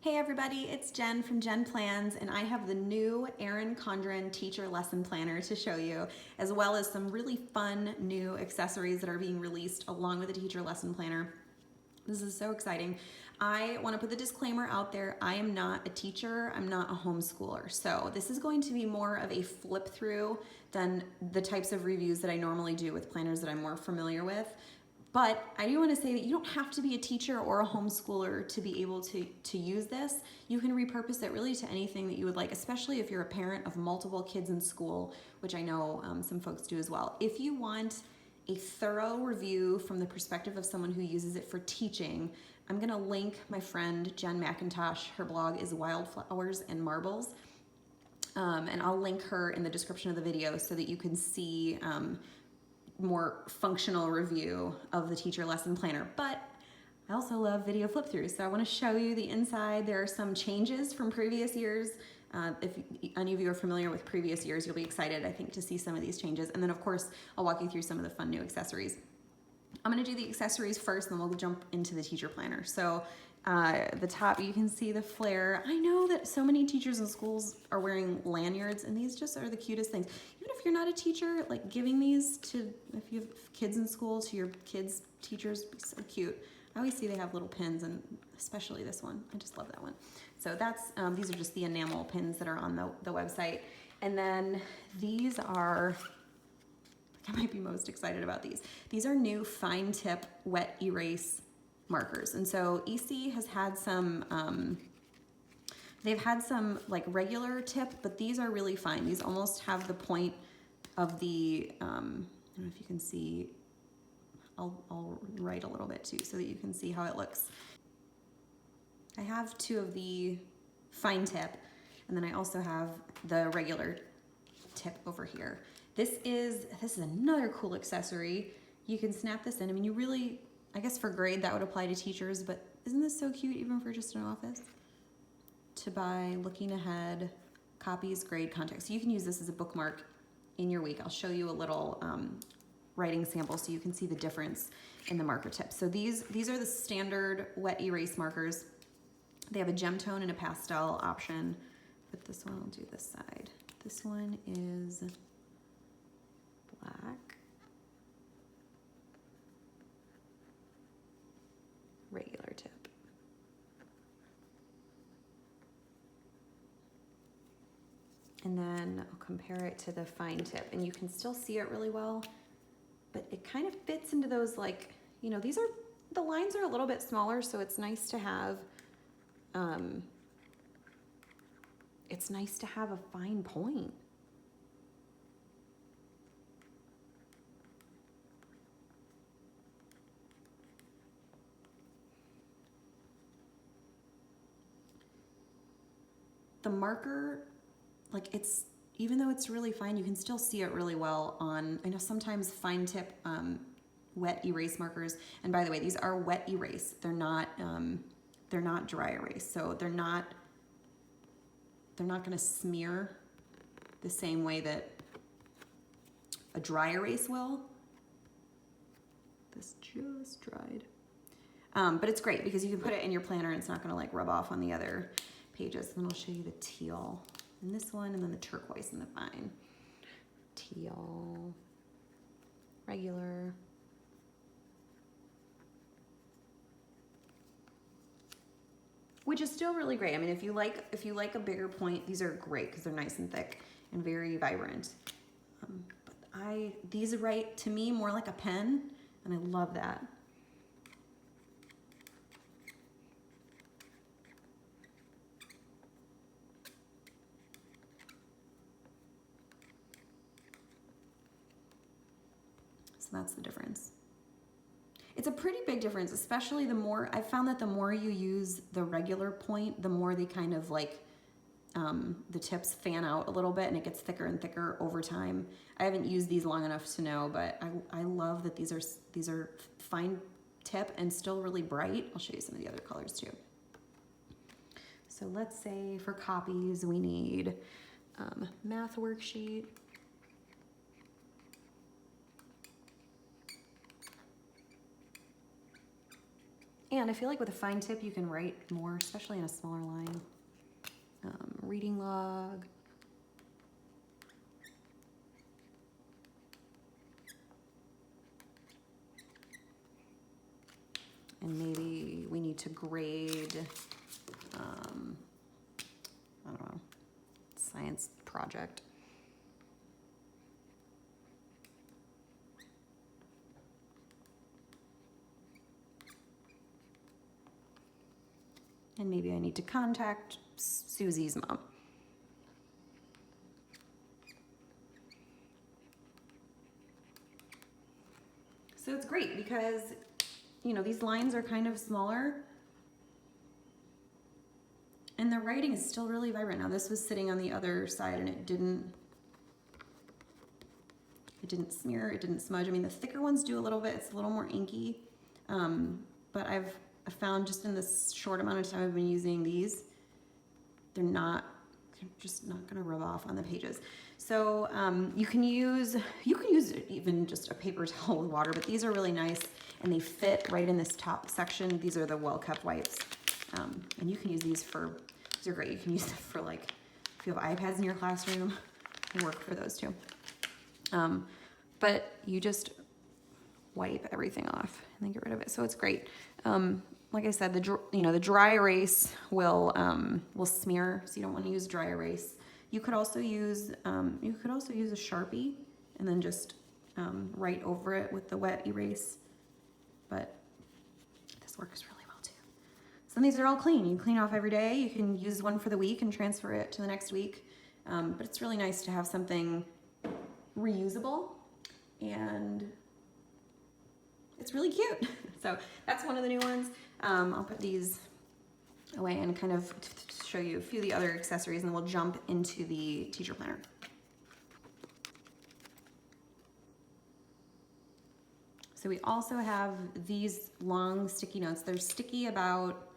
Hey everybody, it's Jen from Jen Plans, and I have the new Erin Condren Teacher Lesson Planner to show you, as well as some really fun new accessories that are being released along with the Teacher Lesson Planner. This is so exciting. I want to put the disclaimer out there. I am not a teacher. I'm not a homeschooler. So this is going to be more of a flip through than the types of reviews that I normally do with planners that I'm more familiar with. But I do want to say that you don't have to be a teacher or a homeschooler to be able to use this. You can repurpose it really to anything that you would like, especially if you're a parent of multiple kids in school, which I know some folks do as well. If you want a thorough review from the perspective of someone who uses it for teaching, I'm gonna link my friend Jen McIntosh. Her blog is Wildflowers and Marbles. And I'll link her in the description of the video so that you can see more functional review of the Teacher Lesson Planner. But I also love video flip throughs, so I want to show you the inside. There are some changes from previous years. If any of you are familiar with previous years, you'll be excited, I think, to see some of these changes. And then, of course, I'll walk you through some of the fun new accessories. I'm going to do the accessories first, and then we'll jump into the teacher planner. So the top, you can see the flare. I know that so many teachers in schools are wearing lanyards, and these just are the cutest things. Even if you're not a teacher, like giving these to, if you have kids in school, to your kids' teachers, be so cute. I always see they have little pins, and especially this one. I just love that one. So that's, these are just the enamel pins that are on the website. And then these are, I might be most excited about these. These are new fine tip wet erase markers. And so EC has had some, they've had some like regular tip, but these are really fine. These almost have the point of the, I don't know if you can see, I'll write a little bit too so that you can see how it looks. I have two of the fine tip, and then I also have the regular tip over here. This is another cool accessory. You can snap this in. I mean, you really, I guess for grade that would apply to teachers, but isn't this so cute even for just an office? To buy, looking ahead, copies, grade, context. So you can use this as a bookmark in your week. I'll show you a little writing sample so you can see the difference in the marker tips. So these are the standard wet erase markers. They have a gem tone and a pastel option, but this one, I'll do this side. This one is black, regular tip. And then I'll compare it to the fine tip, and you can still see it really well, but it kind of fits into those, like, you know, these are, the lines are a little bit smaller, so it's nice to have, a fine point. The marker, like, it's, even though it's really fine, you can still see it really well on, I know sometimes fine tip wet erase markers, and by the way, these are wet erase. They're not dry erase, so they're not gonna smear the same way that a dry erase will. This just dried. But it's great because you can put it in your planner and it's not gonna like rub off on the other pages. And then I'll show you the teal in this one, and then the turquoise in the fine. Teal, regular. Which is still really great. I mean, if you like a bigger point, these are great because they're nice and thick and very vibrant. But these write to me more like a pen, and I love that. So that's the difference. It's a pretty big difference, especially the more, I've found that the more you use the regular point, the more they kind of like, the tips fan out a little bit and it gets thicker and thicker over time. I haven't used these long enough to know, but I love that these are fine tip and still really bright. I'll show you some of the other colors too. So let's say for copies, we need math worksheet, And I feel like with a fine tip, you can write more, especially in a smaller line. Reading log. And maybe we need to grade, I don't know, science project. And maybe I need to contact Susie's mom. So it's great because, you know, these lines are kind of smaller and the writing is still really vibrant. Now this was sitting on the other side and it didn't smear, it didn't smudge. I mean, the thicker ones do a little bit, it's a little more inky. But I found just in this short amount of time I've been using these, they're just not gonna rub off on the pages. So you can use even just a paper towel with water, but these are really nice and they fit right in this top section. These are the well-kept wipes. And you can use these these are great. You can use them for like, if you have iPads in your classroom, they work for those too. But you just wipe everything off and then get rid of it. So it's great. Like I said, the dry erase will smear, so you don't want to use dry erase. You could also use a Sharpie and then just write over it with the wet erase. But this works really well too. So these are all clean. You clean off every day. You can use one for the week and transfer it to the next week. But it's really nice to have something reusable, and it's really cute. So that's one of the new ones. I'll put these away and kind of show you a few of the other accessories, and then we'll jump into the teacher planner. So we also have these long sticky notes. They're sticky about,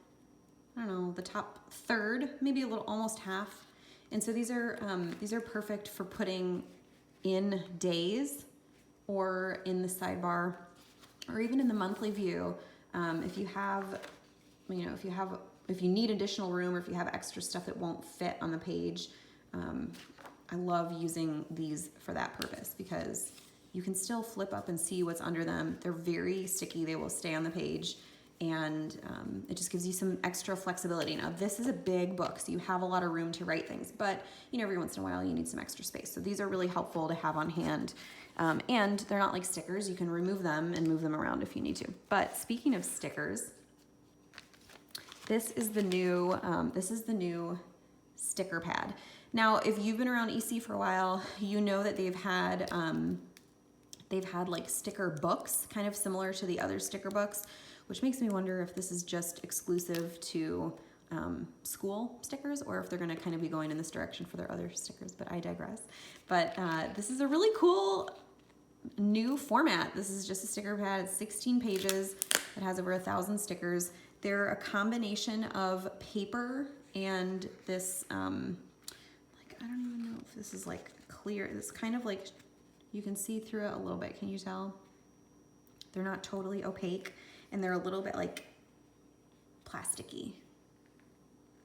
I don't know, the top third, maybe a little, almost half. And so these are perfect for putting in days or in the sidebar or even in the monthly view. If you need additional room or if you have extra stuff that won't fit on the page, I love using these for that purpose because you can still flip up and see what's under them. They're very sticky, they will stay on the page, and it just gives you some extra flexibility. Now this is a big book, so you have a lot of room to write things, but you know, every once in a while you need some extra space. So these are really helpful to have on hand. And they're not like stickers. You can remove them and move them around if you need to. But speaking of stickers, this is the new sticker pad. Now, if you've been around EC for a while, you know that they've had like sticker books, kind of similar to the other sticker books, which makes me wonder if this is just exclusive to school stickers or if they're going to kind of be going in this direction for their other stickers, but I digress. But this is a really cool new format. This is just a sticker pad. It's 16 pages. It has over 1,000 stickers. They're a combination of paper and this, like, I don't even know if this is like clear. It's kind of like, you can see through it a little bit. Can you tell? They're not totally opaque and they're a little bit like plasticky.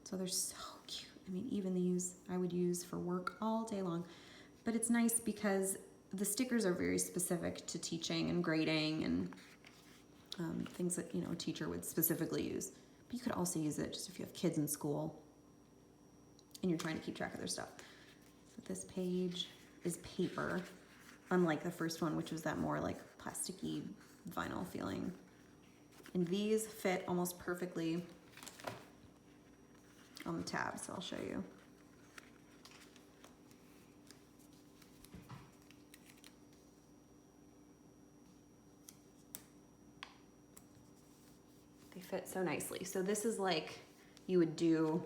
So they're so cute. I mean, even these I would use for work all day long, but it's nice because the stickers are very specific to teaching and grading and things that, you know, a teacher would specifically use. But you could also use it just if you have kids in school and you're trying to keep track of their stuff. So this page is paper, unlike the first one, which was that more like plasticky vinyl feeling. And these fit almost perfectly on the tab, so I'll show you. They fit so nicely. So this is like you would do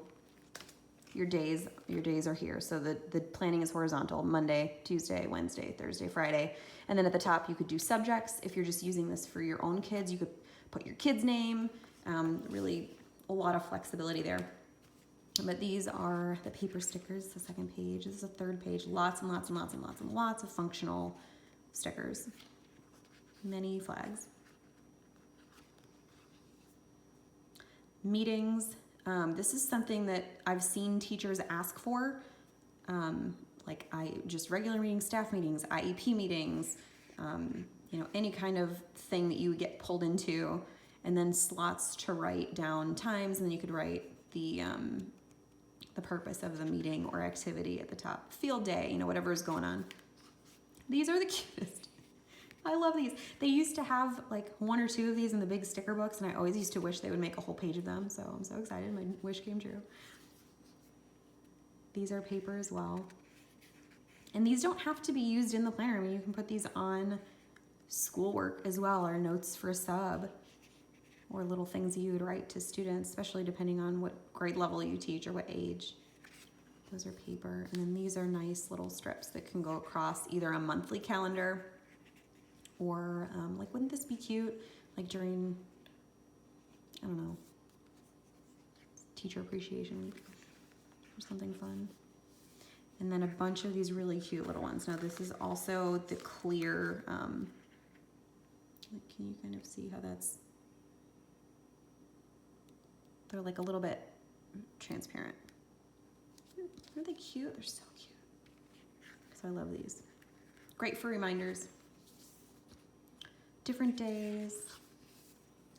your days are here. So the planning is horizontal: Monday, Tuesday, Wednesday, Thursday, Friday. And then at the top you could do subjects. If you're just using this for your own kids, you could put your kid's name. Really a lot of flexibility there. But these are the paper stickers, the second page. This is the third page. Lots and lots and lots and lots and lots of functional stickers. Many flags. Meetings. This is something that I've seen teachers ask for. Like just regular meetings, staff meetings, IEP meetings, you know, any kind of thing that you would get pulled into, and then slots to write down times, and then you could write the purpose of the meeting or activity at the top. Field day, you know, whatever is going on. These are the cutest. I love these. They used to have like 1 or 2 of these in the big sticker books, and I always used to wish they would make a whole page of them, so I'm so excited. My wish came true. These are paper as well. And these don't have to be used in the planner. I mean, you can put these on schoolwork as well, or notes for a sub, or little things you would write to students, especially depending on what grade level you teach or what age. Those are paper. And then these are nice little strips that can go across either a monthly calendar or like, wouldn't this be cute? Like during, I don't know, Teacher Appreciation Week or something fun. And then a bunch of these really cute little ones. Now this is also the clear, can you kind of see how that's, they're like a little bit transparent. Aren't they cute? They're so cute. So I love these. Great for reminders. Different days.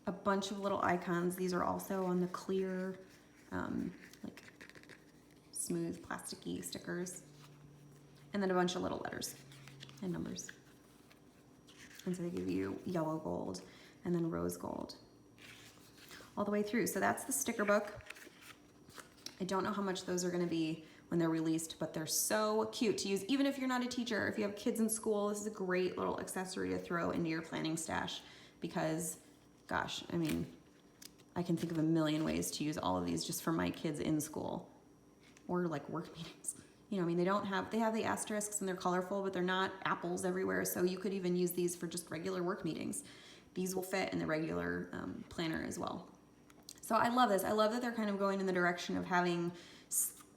A bunch of little icons. These are also on the clear, like smooth plasticky stickers. And then a bunch of little letters and numbers. And so they give you yellow gold and then rose gold all the way through. So that's the sticker book. I don't know how much those are going to be when they're released, but they're so cute to use. Even if you're not a teacher, if you have kids in school, this is a great little accessory to throw into your planning stash because, gosh, I mean, I can think of a million ways to use all of these just for my kids in school or like work meetings. You know, I mean, they have the asterisks and they're colorful, but they're not apples everywhere. So you could even use these for just regular work meetings. These will fit in the regular planner as well. So I love this. I love that they're kind of going in the direction of having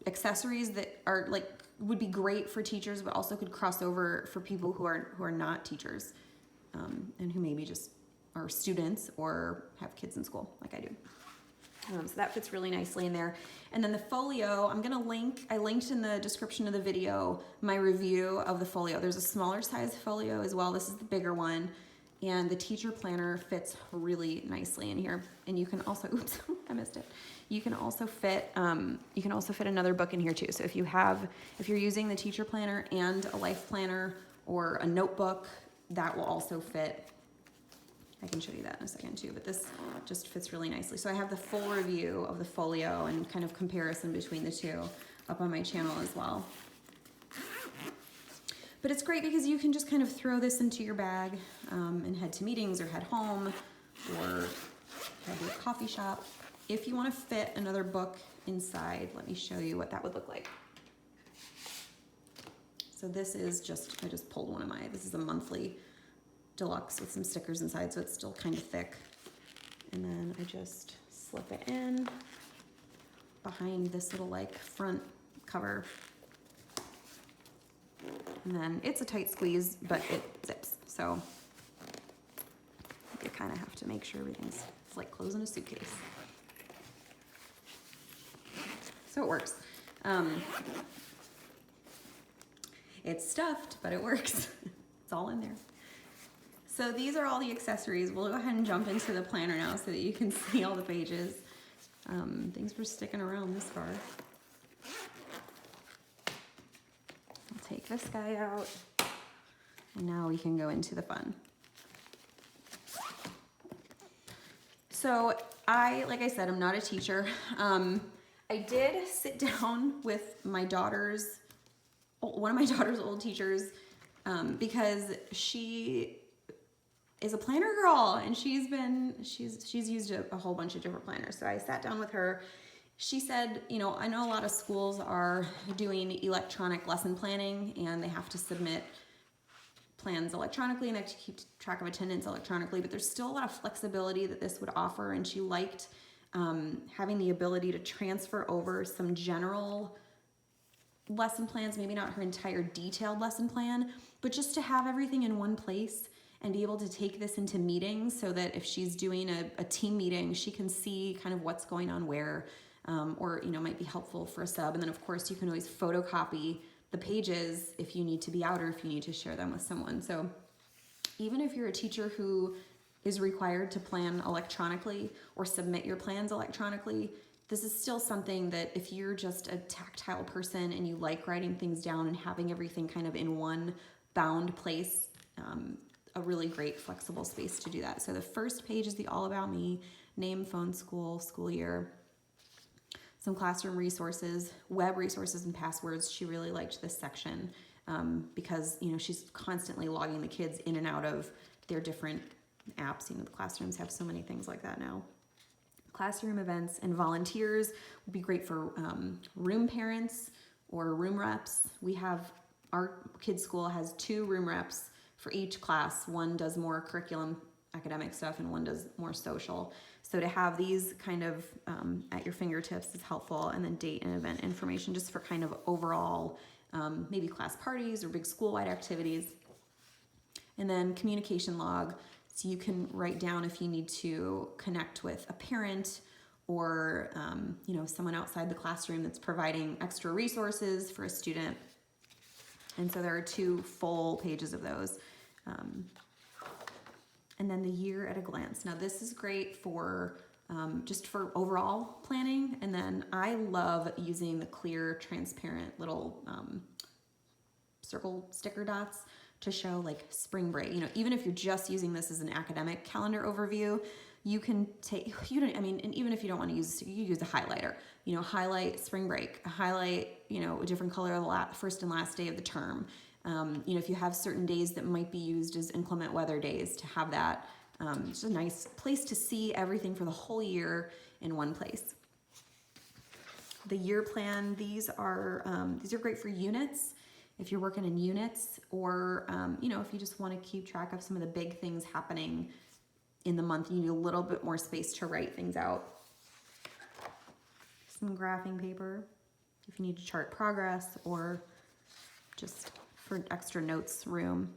accessories that are like, would be great for teachers, but also could cross over for people who are not teachers and who maybe just are students or have kids in school like I do. So that fits really nicely in there. And then the folio, I'm gonna link, I linked in the description of the video, my review of the folio. There's a smaller size folio as well. This is the bigger one. And the teacher planner fits really nicely in here. And you can also, oops, I missed it. You can also fit another book in here too. So if you're using the teacher planner and a life planner or a notebook, that will also fit. I can show you that in a second too, but this just fits really nicely. So I have the full review of the folio and kind of comparison between the two up on my channel as well. But it's great because you can just kind of throw this into your bag and head to meetings or head home or head to a coffee shop. If you want to fit another book inside, let me show you what that would look like. So this is just, I just pulled one of this is a monthly deluxe with some stickers inside, so it's still kind of thick. And then I just slip it in behind this little like front cover. And then it's a tight squeeze, but it zips. So you kind of have to make sure it's like closing a suitcase. So it works. It's stuffed, but it works. It's all in there. So these are all the accessories. We'll go ahead and jump into the planner now so that you can see all the pages. Thanks for sticking around this far. I'll take this guy out. And now we can go into the fun. So like I said, I'm not a teacher. I did sit down with one of my daughter's old teachers because she is a planner girl and she's used a whole bunch of different planners. So I sat down with her. She said, you know, I know a lot of schools are doing electronic lesson planning and they have to submit plans electronically and they have to keep track of attendance electronically, but there's still a lot of flexibility that this would offer, and she liked having the ability to transfer over some general lesson plans, maybe not her entire detailed lesson plan, but just to have everything in one place and be able to take this into meetings so that if she's doing a team meeting, she can see kind of what's going on where, or, might be helpful for a sub. And then of course you can always photocopy the pages if you need to be out or if you need to share them with someone. So even if you're a teacher who is required to plan electronically or submit your plans electronically, this is still something that if you're just a tactile person and you like writing things down and having everything kind of in one bound place, a really great flexible space to do that. So the first page is the All About Me, name, phone, school year, some classroom resources, web resources and passwords. She really liked this section because, she's constantly logging the kids in and out of their different apps. The classrooms have so many things like that now. Classroom events and volunteers would be great for room parents or room reps. Our kids' school has 2 room reps for each class. One does more curriculum academic stuff and one does more social. So to have these kind of at your fingertips is helpful. And then date and event information just for kind of overall maybe class parties or big school-wide activities. And then communication log. So you can write down if you need to connect with a parent or, someone outside the classroom that's providing extra resources for a student. And so there are 2 full pages of those. And then the year at a glance. Now this is great for just for overall planning. And then I love using the clear, transparent little circle sticker dots to show like spring break. Even if you're just using this as an academic calendar overview, you can take, and even if you don't want to use, you use a highlighter, highlight spring break, highlight, a different color the first and last day of the term. If you have certain days that might be used as inclement weather days, to have that, it's a nice place to see everything for the whole year in one place. The year plan, these are great for units. If you're working in units or, if you just want to keep track of some of the big things happening in the month, you need a little bit more space to write things out. Some graphing paper if you need to chart progress or just for extra notes room.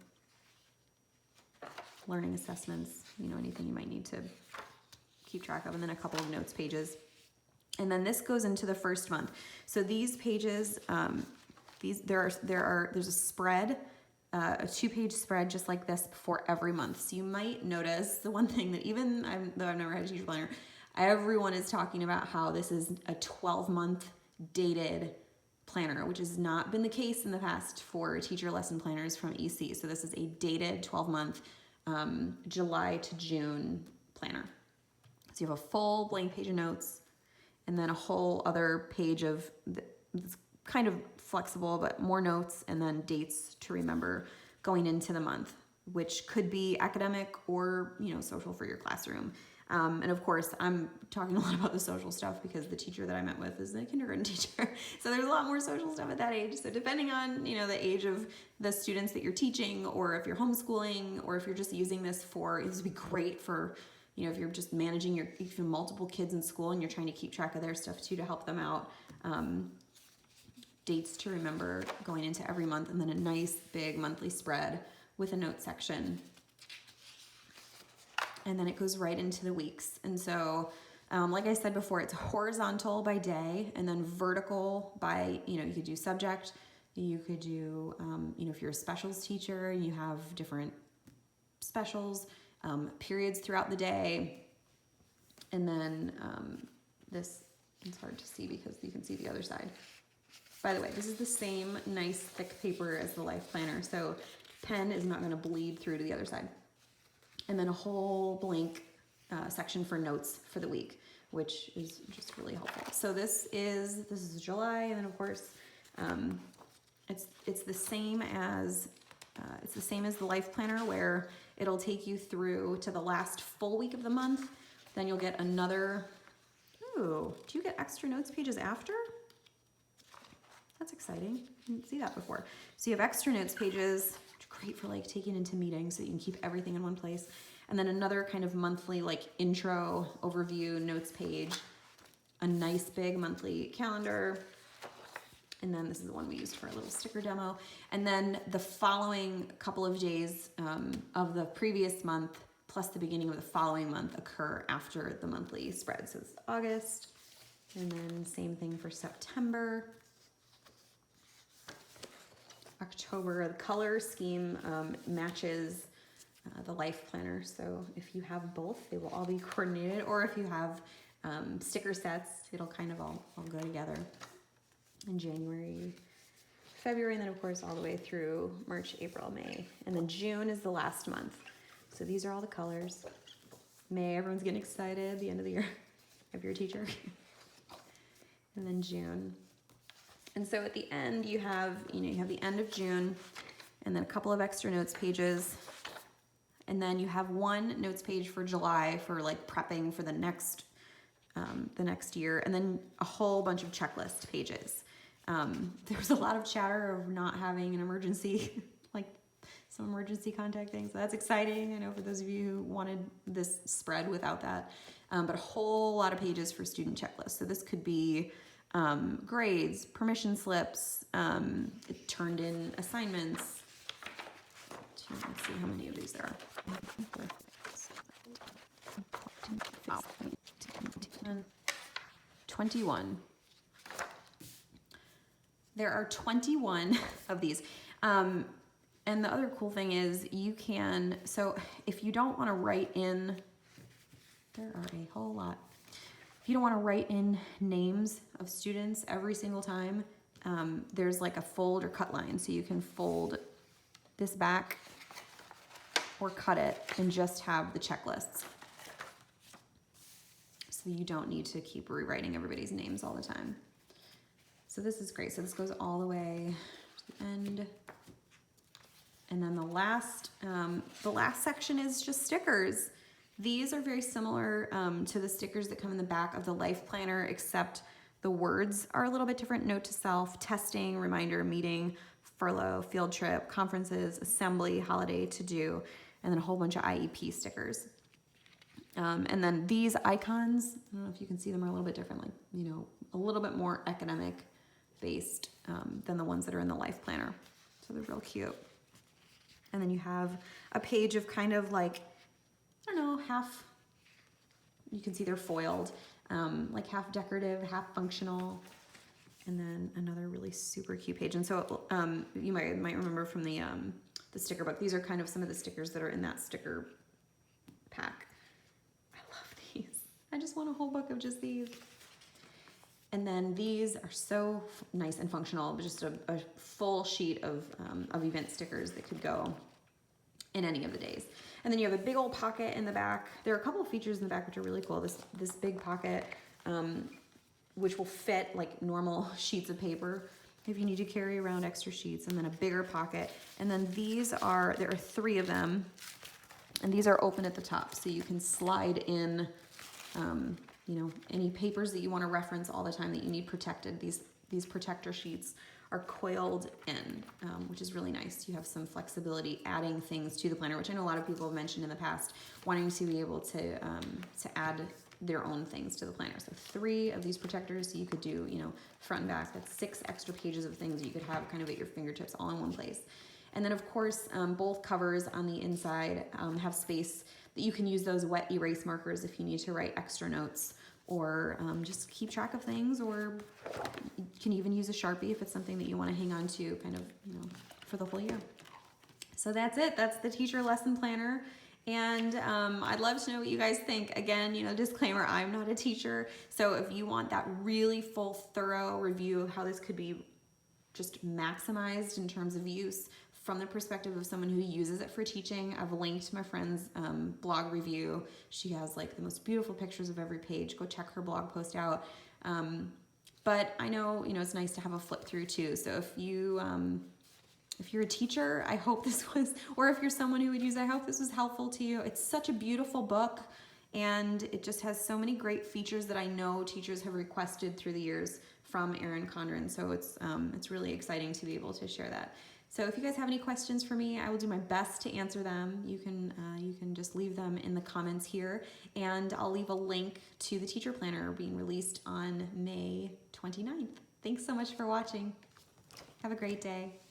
Learning assessments, anything you might need to keep track of, and then a couple of notes pages. And then this goes into the first month. So these pages, there's a spread, a 2-page spread just like this for every month. So you might notice the one thing that though I've never had a teacher planner, everyone is talking about how this is a 12-month dated planner, which has not been the case in the past for teacher lesson planners from EC. So this is a dated 12-month July to June planner. So you have a full blank page of notes and then a whole other page of it's kind of flexible, but more notes and then dates to remember going into the month, which could be academic or, social for your classroom. And of course, I'm talking a lot about the social stuff because the teacher that I met with is a kindergarten teacher. So there's a lot more social stuff at that age. So depending on, the age of the students that you're teaching, or if you're homeschooling, or if you're just using this this would be great for, if you're just managing if you have multiple kids in school and you're trying to keep track of their stuff too, to help them out. Dates to remember going into every month, and then a nice big monthly spread with a note section. And then it goes right into the weeks. And so, like I said before, it's horizontal by day and then vertical by, you could do subject, you could do, if you're a specials teacher, you have different specials, periods throughout the day. And then this, it's hard to see because you can see the other side. By the way, this is the same nice thick paper as the life planner, so pen is not going to bleed through to the other side. And then a whole blank section for notes for the week, which is just really helpful. So this is July, and then of course it's the same as the life planner, where it'll take you through to the last full week of the month. Then you'll get another. Ooh, do you get extra notes pages after? That's exciting. I didn't see that before. So you have extra notes pages, which are great for like taking into meetings so you can keep everything in one place. And then another kind of monthly like intro, overview, notes page, a nice big monthly calendar, And then this is the one we used for a little sticker demo. And then the following couple of days of the previous month plus the beginning of the following month occur after the monthly spread. So it's August, and then same thing for September. October, the color scheme matches the life planner. So if you have both, they will all be coordinated, or if you have sticker sets, it'll kind of all go together in January, February, and then of course all the way through March, April, May. And then June is the last month. So these are all the colors. May, everyone's getting excited, the end of the year, if you're a teacher. And then June. And so at the end, you have the end of June, and then a couple of extra notes pages. And then you have one notes page for July for like prepping for the next year, and then a whole bunch of checklist pages. There's a lot of chatter of not having an emergency, like some emergency contact things. So that's exciting. I know for those of you who wanted this spread without that, but a whole lot of pages for student checklists. So this could be grades, permission slips, turned in assignments. Let's see how many of these there are. 21. There are 21 of these. And the other cool thing is you can, so if you don't want to write in, there are a whole lot. If you don't want to write in names of students every single time, there's like a fold or cut line. So you can fold this back or cut it and just have the checklists. So you don't need to keep rewriting everybody's names all the time. So this is great. So this goes all the way to the end. And then the last section is just stickers. These are very similar to the stickers that come in the back of the life planner, except the words are a little bit different. Note to self, testing, reminder, meeting, furlough, field trip, conferences, assembly, holiday, to do, and then a whole bunch of IEP stickers. And then these icons, I don't know if you can see them, are a little bit different, like, a little bit more academic based than the ones that are in the life planner. So they're real cute. And then you have a page of kind of like, I don't know, half, you can see they're foiled, like half decorative, half functional. And then another really super cute page. And so you might remember from the sticker book, these are kind of some of the stickers that are in that sticker pack. I just want a whole book of just these. And then these are so nice and functional, just a full sheet of event stickers that could go in any of the days. And then you have a big old pocket in the back. There are a couple of features in the back which are really cool. This big pocket, which will fit like normal sheets of paper if you need to carry around extra sheets, and then a bigger pocket. And then there are 3 of them, and these are open at the top, so you can slide in any papers that you want to reference all the time that you need protected. These protector sheets are coiled in, which is really nice. You have some flexibility adding things to the planner, which I know a lot of people have mentioned in the past, wanting to be able to add their own things to the planner. So 3 of these protectors, so you could do, front and back. That's 6 extra pages of things you could have kind of at your fingertips all in one place. And then of course, both covers on the inside have space that you can use those wet erase markers if you need to write extra notes, or just keep track of things, or you can even use a Sharpie if it's something that you want to hang on to kind of, for the whole year. So that's it. That's the teacher lesson planner. And I'd love to know what you guys think. Again, disclaimer, I'm not a teacher. So if you want that really full, thorough review of how this could be just maximized in terms of use from the perspective of someone who uses it for teaching, I've linked my friend's blog review. She has like the most beautiful pictures of every page. Go check her blog post out. But I know, it's nice to have a flip through too. So if you're a teacher, I hope this was, or if you're someone who would use it, I hope this was helpful to you. It's such a beautiful book, and it just has so many great features that I know teachers have requested through the years from Erin Condren. So it's really exciting to be able to share that. So if you guys have any questions for me, I will do my best to answer them. You can just leave them in the comments here, and I'll leave a link to the teacher planner being released on May 29th. Thanks so much for watching. Have a great day.